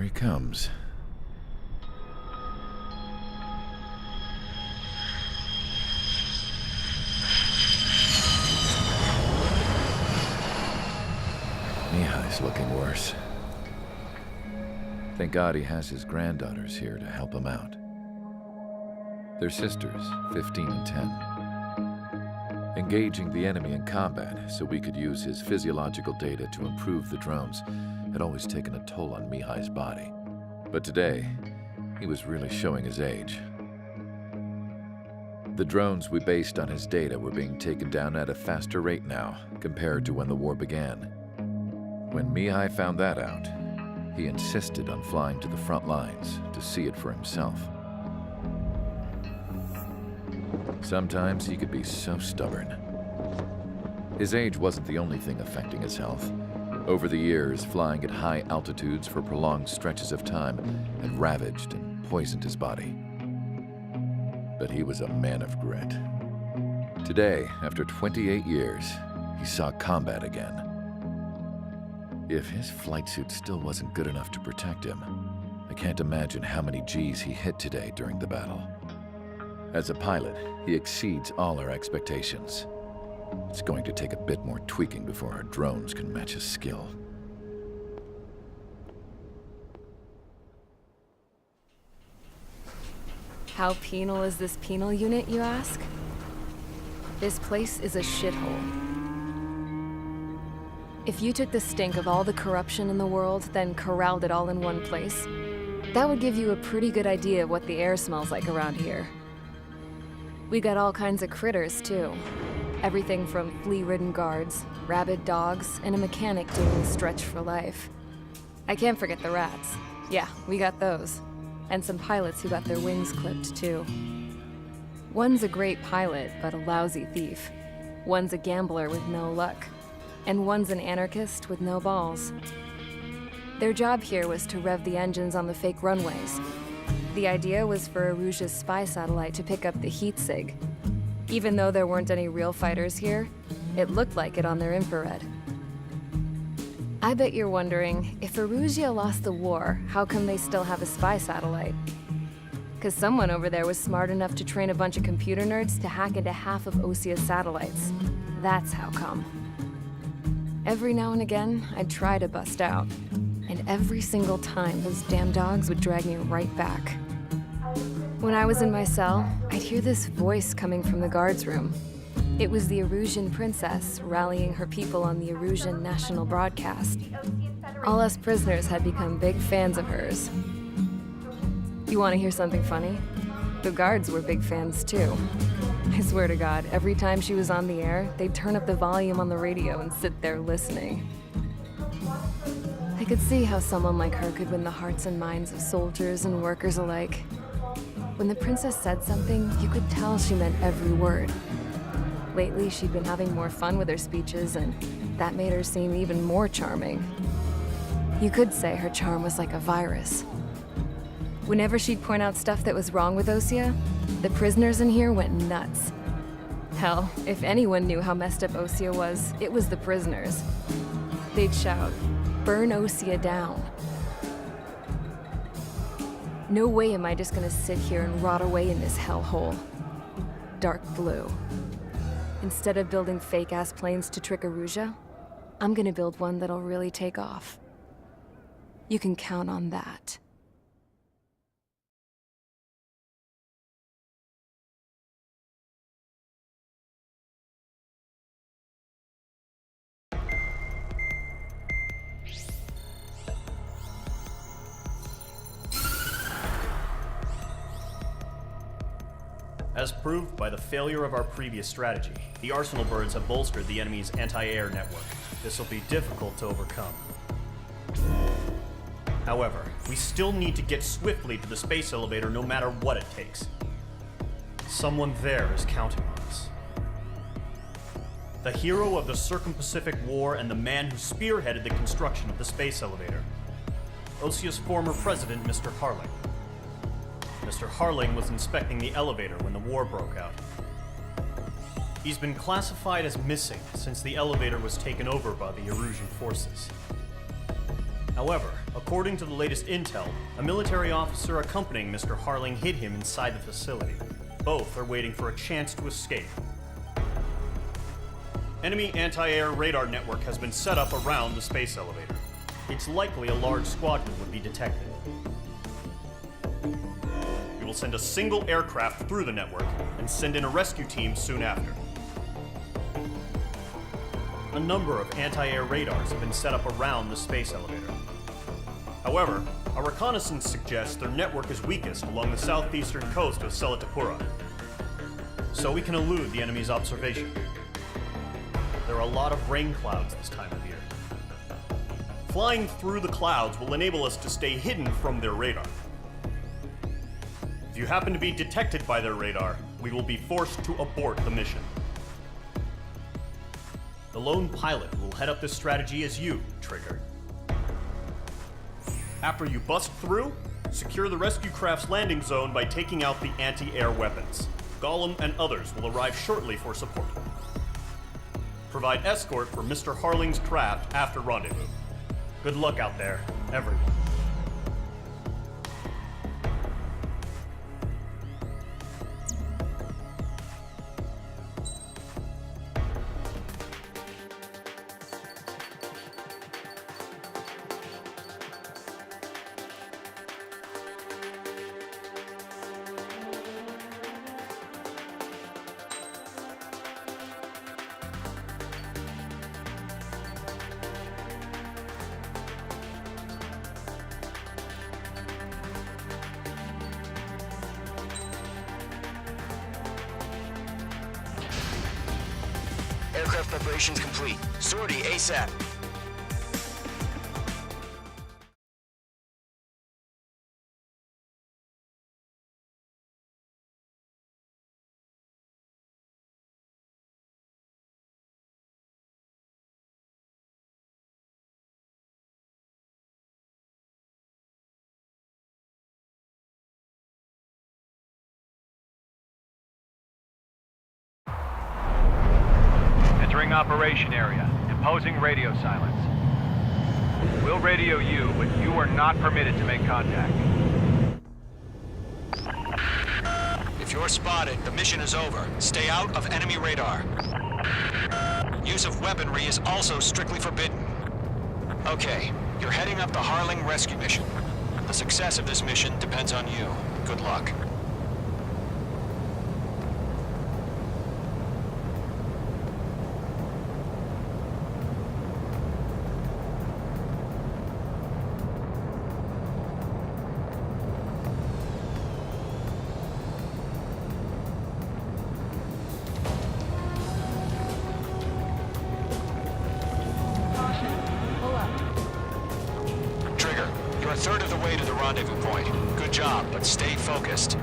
he comes. Mihai's looking worse. Thank God he has his granddaughters here to help him out. They're sisters, 15 and 10. Engaging the enemy in combat so we could use his physiological data to improve the drones had always taken a toll on Mihai's body. But today, he was really showing his age. The drones we based on his data were being taken down at a faster rate now compared to when the war began. When Mihai found that out, he insisted on flying to the front lines to see it for himself. Sometimes he could be so stubborn. His age wasn't the only thing affecting his health. Over the years, flying at high altitudes for prolonged stretches of time had ravaged and poisoned his body. But he was a man of grit. Today, after 28 years, he saw combat again. If his flight suit still wasn't good enough to protect him, I can't imagine how many Gs he hit today during the battle. As a pilot, he exceeds all our expectations. It's going to take a bit more tweaking before our drones can match his skill. How penal is this penal unit, you ask? This place is a shithole. If you took the stink of all the corruption in the world, then corralled it all in one place, that would give you a pretty good idea of what the air smells like around here. We got all kinds of critters, too. Everything from flea-ridden guards, rabid dogs, and a mechanic doing stretch for life. I can't forget the rats. Yeah, we got those. And some pilots who got their wings clipped, too. One's a great pilot, but a lousy thief. One's a gambler with no luck. And one's an anarchist with no balls. Their job here was to rev the engines on the fake runways. The idea was for Aruja's spy satellite to pick up the heat sig. Even though there weren't any real fighters here, it looked like it on their infrared. I bet you're wondering, if Aruja lost the war, how come they still have a spy satellite? 'Cause someone over there was smart enough to train a bunch of computer nerds to hack into half of Osia's satellites. That's how come. Every now and again, I'd try to bust out. And every single time, those damn dogs would drag me right back. When I was in my cell, I'd hear this voice coming from the guards room. It was the Arusian princess rallying her people on the Arusian national broadcast. All us prisoners had become big fans of hers. You want to hear something funny? The guards were big fans too. I swear to God, every time she was on the air, they'd turn up the volume on the radio and sit there listening. I could see how someone like her could win the hearts and minds of soldiers and workers alike. When the princess said something, you could tell she meant every word. Lately, she'd been having more fun with her speeches, and that made her seem even more charming. You could say her charm was like a virus. Whenever she'd point out stuff that was wrong with Osia, the prisoners in here went nuts. Hell, if anyone knew how messed up Osia was, it was the prisoners. They'd shout, "Burn Osia down." No way am I just gonna sit here and rot away in this hellhole. Dark blue. Instead of building fake-ass planes to trick Aruja, I'm gonna build one that'll really take off. You can count on that. As proved by the failure of our previous strategy, the Arsenal birds have bolstered the enemy's anti-air network. This will be difficult to overcome. However, we still need to get swiftly to the space elevator no matter what it takes. Someone there is counting on us. The hero of the Circum-Pacific War and the man who spearheaded the construction of the space elevator. Osia's former president, Mr. Harling. Mr. Harling was inspecting the elevator when the war broke out. He's been classified as missing since the elevator was taken over by the Erusian forces. However, According to the latest intel, a military officer accompanying Mr. Harling hid him inside the facility. Both are waiting for a chance to escape. Enemy anti-air radar network has been set up around the space elevator. It's likely a large squadron would be detected. We will send a single aircraft through the network and send in a rescue team soon after. A number of anti-air radars have been set up around the space elevator. However, our reconnaissance suggests their network is weakest along the southeastern coast of Selatapura, so we can elude the enemy's observation. There are a lot of rain clouds this time of year. Flying through the clouds will enable us to stay hidden from their radar. If you happen to be detected by their radar, we will be forced to abort the mission. The lone pilot will head up this strategy as you, Trigger. After you bust through, secure the rescue craft's landing zone by taking out the anti-air weapons. Gollum and others will arrive shortly for support. Provide escort for Mr. Harling's craft after rendezvous. Good luck out there, everyone. Aircraft preparations complete. Sortie ASAP. Entering operation area. Imposing radio silence. We'll radio you, but you are not permitted to make contact. If you're spotted, the mission is over. Stay out of enemy radar. Use of weaponry is also strictly forbidden. Okay, you're heading up the Harling rescue mission. The success of this mission depends on you. Good luck. Trigger, you're a third of the way to the rendezvous point. Good job, but stay focused.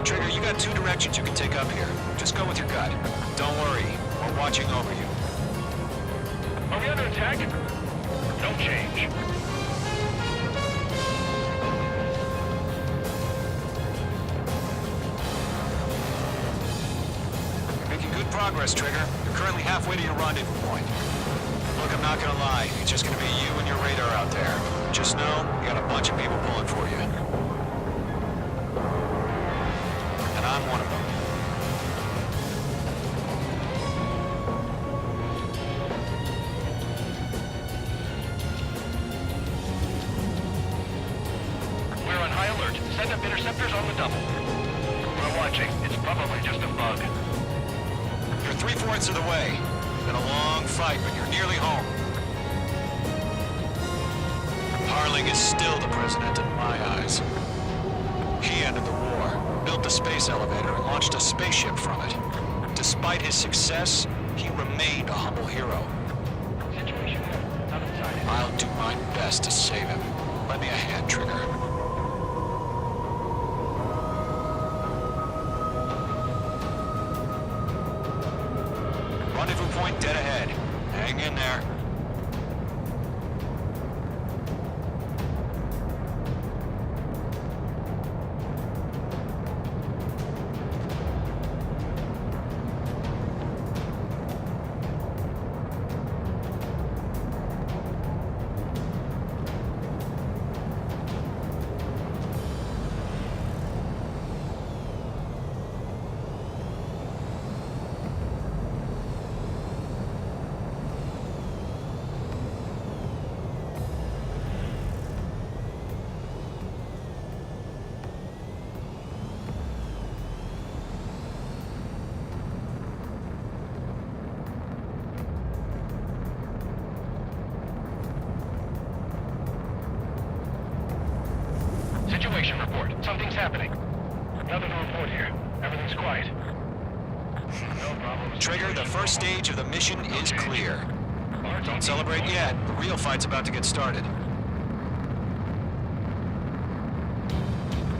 Trigger, you got two directions you can take up here. Just go with your gut. Don't worry, we're watching over you. Are we under attack? Don't change. You're making good progress, Trigger. You're currently halfway to your rendezvous point. Look, I'm not gonna lie. It's just gonna be you and your radar out there. Just know, you got a bunch of people pulling for you. And I'm one of them. We're on high alert. Send up interceptors on the double. We're watching. It's probably just a bug. You're 3/4 of the way. Been a long fight, but you're nearly home. Harling is still the president in my eyes. He ended the war, built the space elevator, and launched a spaceship from it. Despite his success, he remained a humble hero. Situation outside it. I'll do my best to save him. Lend me a hand, Trigger. situation report. Something's happening. Nothing to report here. Everything's quiet. No problem. Trigger, the first stage of the mission is clear. Don't celebrate yet. The real fight's about to get started.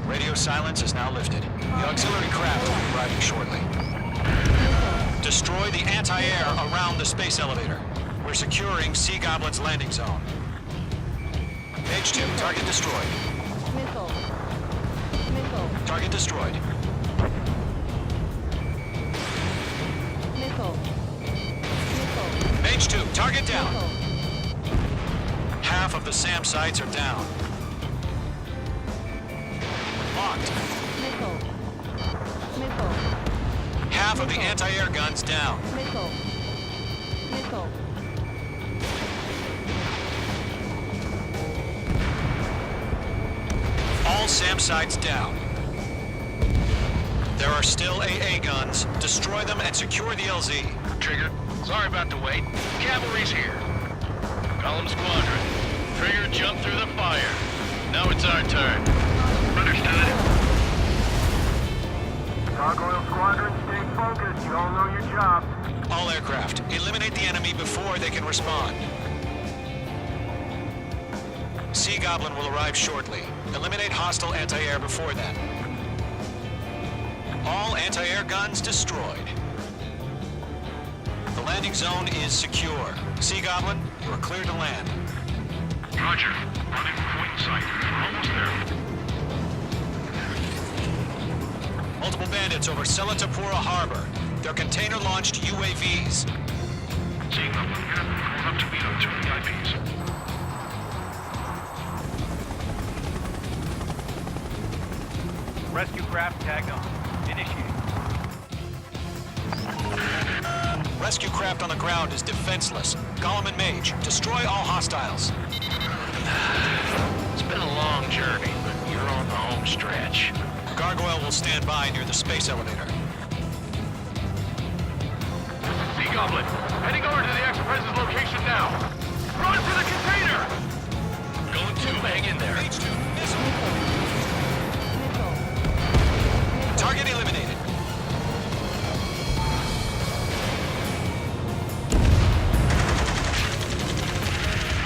Radio silence is now lifted. The auxiliary craft will be arriving shortly. Destroy the anti-air around the space elevator. We're securing Sea Goblin's landing zone. Page 2, target destroyed. Missile. Missile. Target destroyed. Missile. Missile. Page 2, target down. Missile. Half of the SAM sites are down. Locked. Missile. Missile. Half of the anti-air guns down. Missile. Missile. All SAM sites down. There are still AA guns. Destroy them and secure the LZ. Trigger, sorry about the wait. Cavalry's here. Column Squadron. Trigger jumped through the fire. Now it's our turn. Understood. Gargoyle Squadron, stay focused. You all know your job. All aircraft, eliminate the enemy before they can respond. Sea Goblin will arrive shortly. Eliminate hostile anti-air before then. All anti-air guns destroyed. The landing zone is secure. Sea Goblin, you are clear to land. Roger. Running point sight. We're almost there. Multiple bandits over Selatapura Harbor. They're container-launched UAVs. Seeing them. Going up to meet them through the IPs. Rescue craft tagged on. Initiate. Rescue craft on the ground is defenseless. Gollum and Mage, destroy all hostiles. It's been a long journey, but you're on the home stretch. Gargoyle will stand by near the space elevator. Sea Goblin, heading over to the Express's location now. Run to the container! Going to, hang in there. H2, missile. Target eliminated.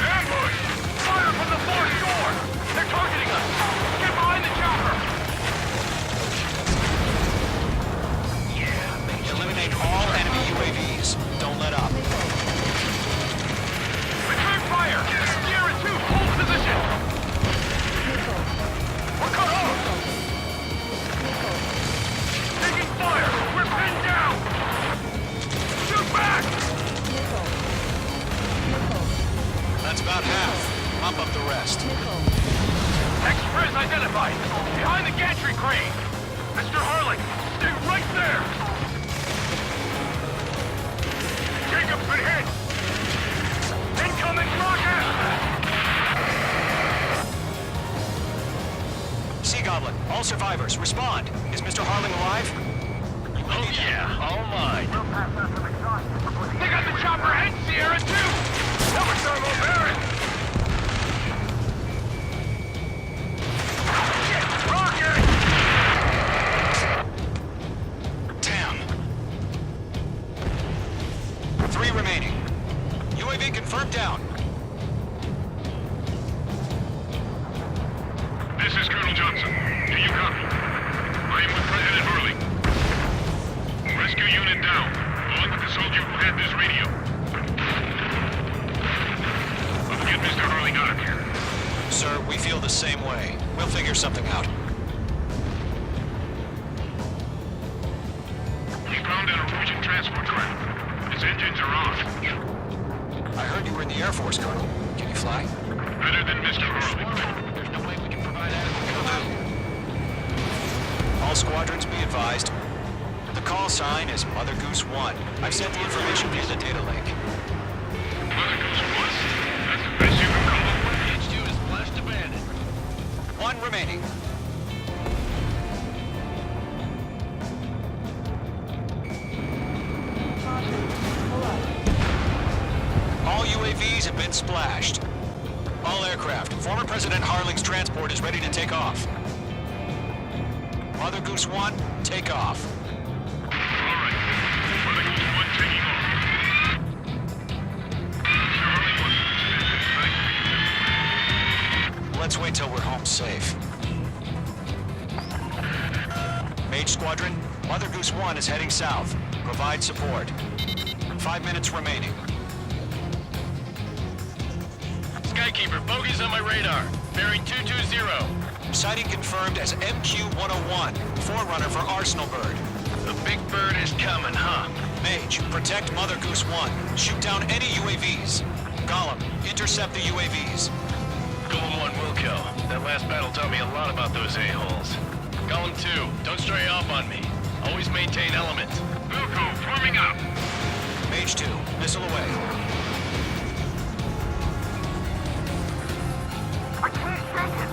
Ambush! Fire from the far shore! They're targeting us! Get behind the chopper! Yeah, eliminate all enemy UAVs. Don't let up. Return fire! Sierra 2, hold position! We're cut off! Taking fire! We're pinned down! Shoot back! That's about half. Pump up the rest. Express identified! Behind the gantry crane! Mr. Harling, stay right there! Jacob's been hit! Incoming rocket! Sea Goblin, all survivors, respond. Is Mr. Harling alive? Oh yeah, all mine. We'll pass out some exhaust. They got the chopper and Sierra too! That was thermal bearing! Rocket! Damn. 3 remaining. UAV confirmed down. This is Colonel Johnson. Do you copy? I am with President Hurley. Rescue unit down. Along with the soldier who had this radio. Let's get Mr. Hurley out of here. Sir, we feel the same way. We'll figure something out. We found an Norwegian transport craft. Its engines are on. I heard you were in the Air Force, Colonel. Can you fly? Better than Mr. Hurley. There's no way we can provide adequate cover. All squadrons be advised. The call sign is Mother Goose 1. I've sent the information via the data link. Mother Goose 1? That's the best you can call it. H2 is flashed abandoned. 1 remaining. All UAVs have been splashed. All aircraft. Former President Harling's transport is ready to take off. Mother Goose 1, take off. Alright. Mother Goose 1 taking off. Charlie 1 position. Let's wait till we're home safe. Mage Squadron, Mother Goose 1 is heading south. Provide support. 5 minutes remaining. Skykeeper, bogeys on my radar. Bearing 220. Sighting confirmed as MQ-101, forerunner for Arsenal Bird. The big bird is coming, huh? Mage, protect Mother Goose 1. Shoot down any UAVs. Gollum, intercept the UAVs. Golem 1 will kill. That last battle taught me a lot about those a-holes. Golem 2, don't stray off on me. Always maintain element. Wilco, forming up. Mage 2, missile away. I can't shake it.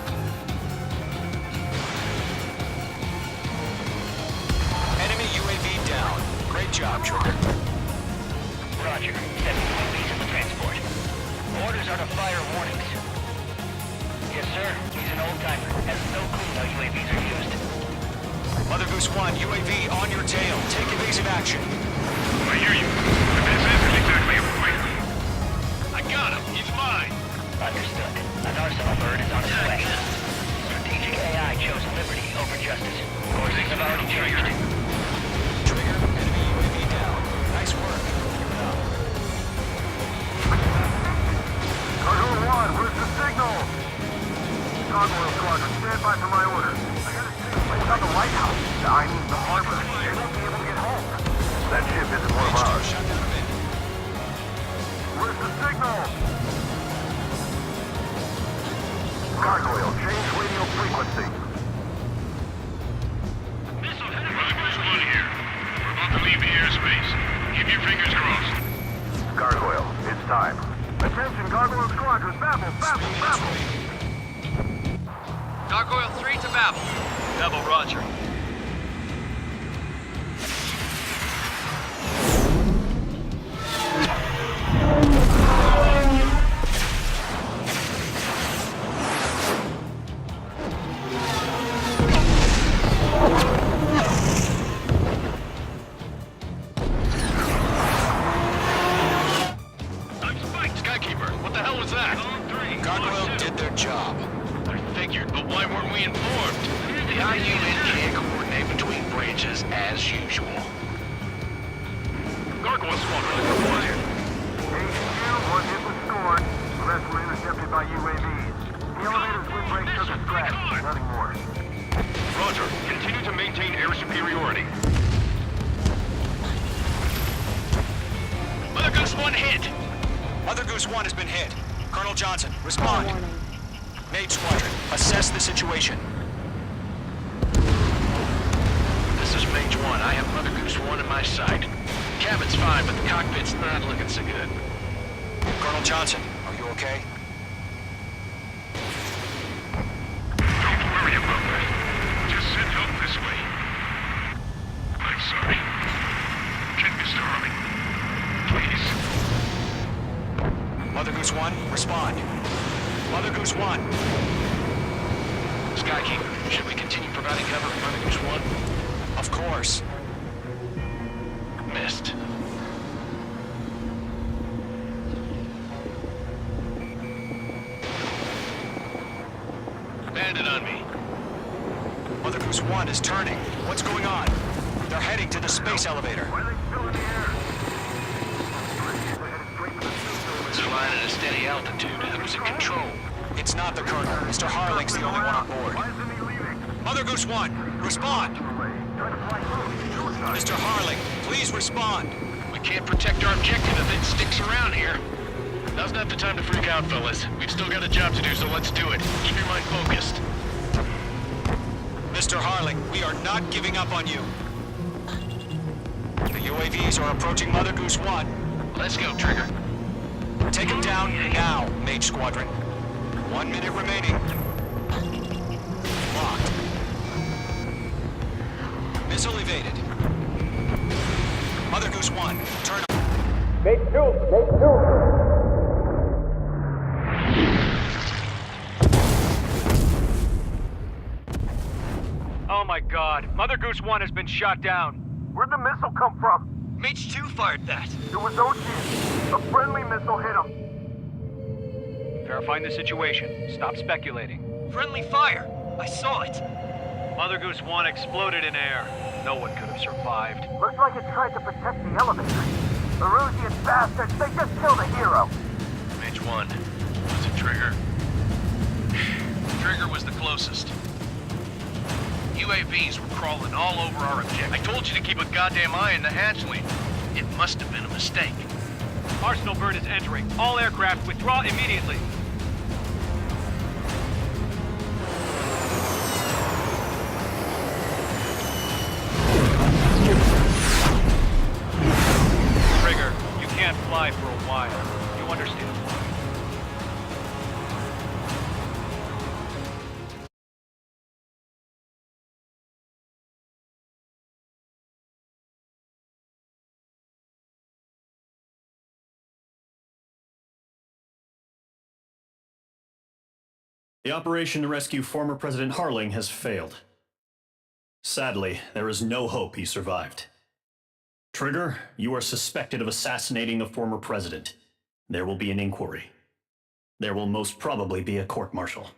Enemy UAV down. Great job, Trigger. Roger. 7 UAVs in the transport. Orders are to fire warnings. Yes, sir. He's an old-timer. Has no clue how UAVs are used. Mother Goose 1, UAV on your tail. Take evasive action. I hear you. But this isn't exactly a fight. I got him. He's mine. Understood. An Arsenal Bird is on its way. Strategic AI chose liberty over justice. Courses have already changed. Trigger, enemy UAV down. Nice work. Keep it up. Cargo 1, where's the signal? Gargoyle Squadron, stand by for my orders. I gotta see what's on the lighthouse. I mean the harbor. They won't be able to get home. That ship isn't one of ours. Shut down a bit. Where's the signal? Gargoyle, change radio frequency. Mother Goose 1 here. We're about to leave the airspace. Keep your fingers crossed. Gargoyle, it's time. Attention, Gargoyle Squadron, babble, babble, babble. Gargoyle 3 to Babel. Babel, roger. I'm spiked. Skykeeper, what the hell was that? Gargoyle did their job. I figured, but why weren't we informed? The IUN can't coordinate between branches as usual. Gargoyle Squadron, report here. HQ, 1 hit was scored. The rest were intercepted by UAVs. The elevator's windbreak took a scratch. Nothing more. Roger. Continue to maintain air superiority. Mother Goose 1 hit! Mother Goose 1 has been hit. Colonel Johnson, respond. Mage Squadron, assess the situation. This is Mage 1. I have Mother Goose 1 in my sight. Cabin's fine, but the cockpit's not looking so good. Colonel Johnson, are you okay? Don't worry about that. Just send help this way. I'm sorry. Get Mr. Harley. Please. Mother Goose 1, respond. Mother Goose 1. Skykeeper, should we continue providing cover for Mother Goose 1? Of course. Missed. Bandit on me. Mother Goose 1 is turning. What's going on? They're heading to the space elevator. Why are they still in the air? UAVs are headed straight for the space They're flying at a steady altitude. Who's in control? It's not the Colonel. Mr. Harling's the only one on board. Why isn't he leaving? Mother Goose 1, respond. Trying to fly close. Suicide. Mr. Harling, please respond. We can't protect our objective if it sticks around here. Now's not the time to freak out, fellas. We've still got a job to do, so let's do it. Keep your mind focused. Mr. Harling, we are not giving up on you. The UAVs are approaching Mother Goose 1. Let's go, Trigger. Take him down now, Mage Squadron. 1 minute remaining. Locked. Missile evaded. Mother Goose 1, turn. Oh my god. Mother Goose 1 has been shot down. Where'd the missile come from? Mage 2 fired that. It was OG. A friendly missile hit him. Verifying the situation. Stop speculating. Friendly fire. I saw it. Mother Goose 1 exploded in air. No one could have survived. Looks like it tried to protect the elevator. The Erusian bastards, they just killed a hero. Mage 1. Was it Trigger? Trigger was the closest. UAVs were crawling all over our objective. I told you to keep a goddamn eye on the hatchling. It must have been a mistake. Arsenal bird is entering. All aircraft withdraw immediately. Trigger, you can't fly for a while. You understand? The operation to rescue former President Harling has failed. Sadly, there is no hope he survived. Trigger, you are suspected of assassinating the former president. There will be an inquiry. There will most probably be a court-martial.